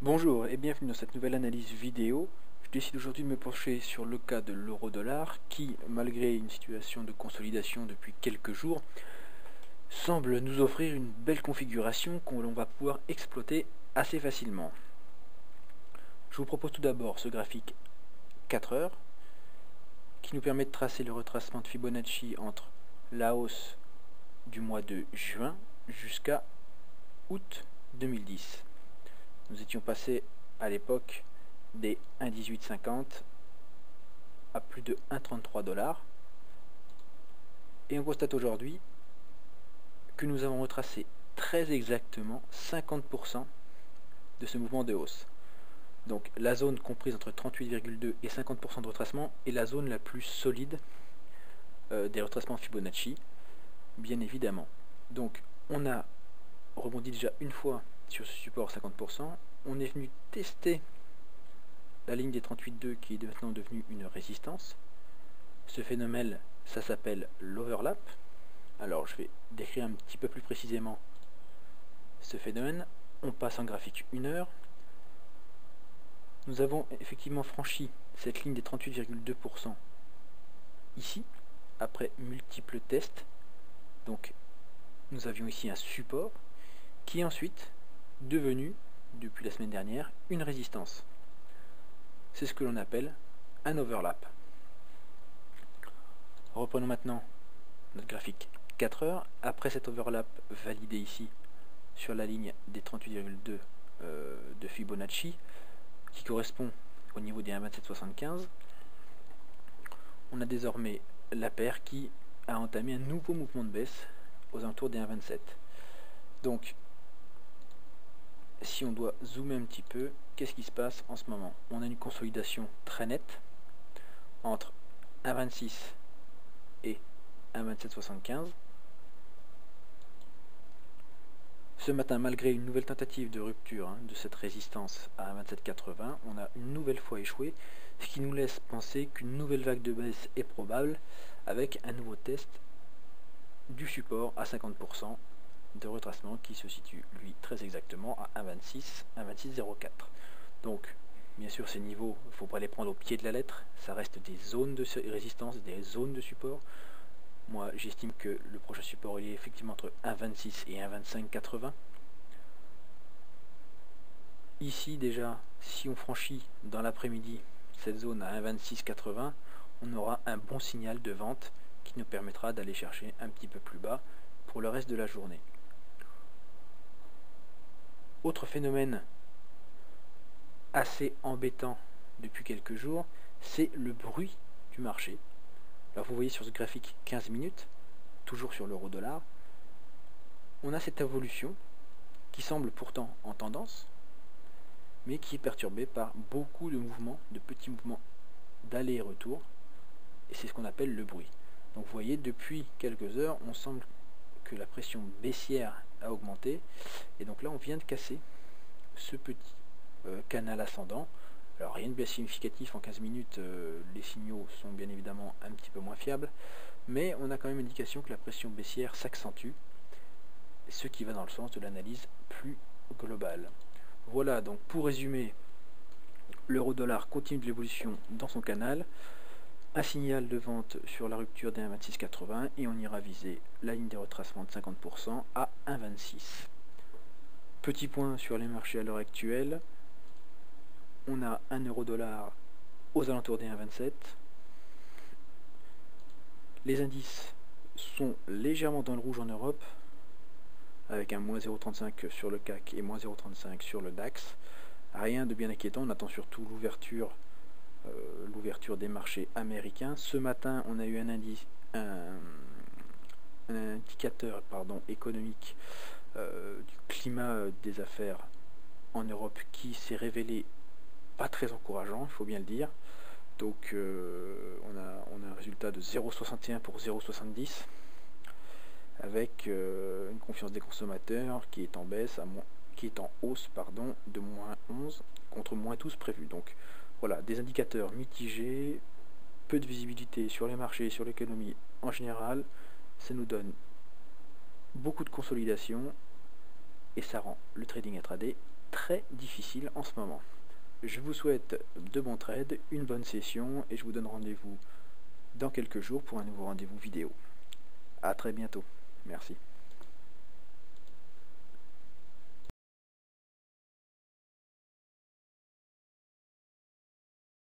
Bonjour et bienvenue dans cette nouvelle analyse vidéo. Je décide aujourd'hui de me pencher sur le cas de l'euro-dollar qui, malgré une situation de consolidation depuis quelques jours, semble nous offrir une belle configuration que l'on va pouvoir exploiter assez facilement. Je vous propose tout d'abord ce graphique 4 heures qui nous permet de tracer le retracement de Fibonacci entre la hausse du mois de juin jusqu'à août 2010. Nous étions passés à l'époque des 1,1850 à plus de 1,33 $. Et on constate aujourd'hui que nous avons retracé très exactement 50% de ce mouvement de hausse. Donc la zone comprise entre 38,2 et 50% de retracement est la zone la plus solide des retracements Fibonacci, bien évidemment. Donc on a rebondi déjà une fois sur ce support 50%, on est venu tester la ligne des 38,2 qui est maintenant devenue une résistance. Ce phénomène, ça s'appelle l'overlap. Alors je vais décrire un petit peu plus précisément ce phénomène. On passe en graphique 1 heure. Nous avons effectivement franchi cette ligne des 38,2% ici, après multiples tests. Donc nous avions ici un support qui est ensuite devenu, depuis la semaine dernière, une résistance. C'est ce que l'on appelle un overlap. Reprenons maintenant notre graphique 4 heures. Après cet overlap validé ici sur la ligne des 38,2 de Fibonacci, qui correspond au niveau des 1,2775, on a désormais la paire qui a entamé un nouveau mouvement de baisse aux alentours des 1,27. Donc si on doit zoomer un petit peu, qu'est-ce qui se passe en ce moment? On a une consolidation très nette entre 1,26 et 1,2775. Ce matin, malgré une nouvelle tentative de rupture de cette résistance à 1,2780, on a une nouvelle fois échoué, ce qui nous laisse penser qu'une nouvelle vague de baisse est probable avec un nouveau test du support à 50% de retracement qui se situe lui très exactement à 1,26, 1,2604. Donc bien sûr ces niveaux, il ne faut pas les prendre au pied de la lettre, ça reste des zones de résistance, des zones de support. Moi j'estime que le prochain support il est effectivement entre 1,26 et 1,2580. Ici déjà, si on franchit dans l'après-midi cette zone à 1,2680, on aura un bon signal de vente qui nous permettra d'aller chercher un petit peu plus bas pour le reste de la journée. Autre phénomène assez embêtant depuis quelques jours, c'est le bruit du marché. Alors vous voyez sur ce graphique 15 minutes, toujours sur l'euro-dollar, on a cette évolution qui semble pourtant en tendance, mais qui est perturbée par beaucoup de mouvements, de petits mouvements d'aller et retour, et c'est ce qu'on appelle le bruit. Donc vous voyez, depuis quelques heures, on semble que la pression baissière a augmenté, et donc là on vient de casser ce petit canal ascendant. Alors rien de bien significatif en 15 minutes, les signaux sont bien évidemment un petit peu moins fiables, mais on a quand même indication que la pression baissière s'accentue, ce qui va dans le sens de l'analyse plus globale. Voilà, donc pour résumer, l'euro-dollar continue de l'évolution dans son canal, un signal de vente sur la rupture des 1,2680 et on ira viser la ligne des retracements de 50% à 1,26. Petit point sur les marchés à l'heure actuelle, on a un euro-dollar aux alentours des 1,27. Les indices sont légèrement dans le rouge en Europe, avec un moins 0,35 sur le CAC et moins 0,35 sur le DAX. Rien de bien inquiétant, on attend surtout l'ouverture des marchés américains. Ce matin, on a eu un indicateur économique du climat des affaires en Europe qui s'est révélé pas très encourageant, il faut bien le dire. Donc on a un résultat de 0,61 pour 0,70 avec une confiance des consommateurs qui est en baisse, qui est en hausse de moins 11 contre moins 12 prévu. Donc voilà, des indicateurs mitigés, peu de visibilité sur les marchés, sur l'économie en général, ça nous donne beaucoup de consolidation et ça rend le trading intraday très difficile en ce moment. Je vous souhaite de bons trades, une bonne session et je vous donne rendez-vous dans quelques jours pour un nouveau rendez-vous vidéo. A très bientôt. Merci.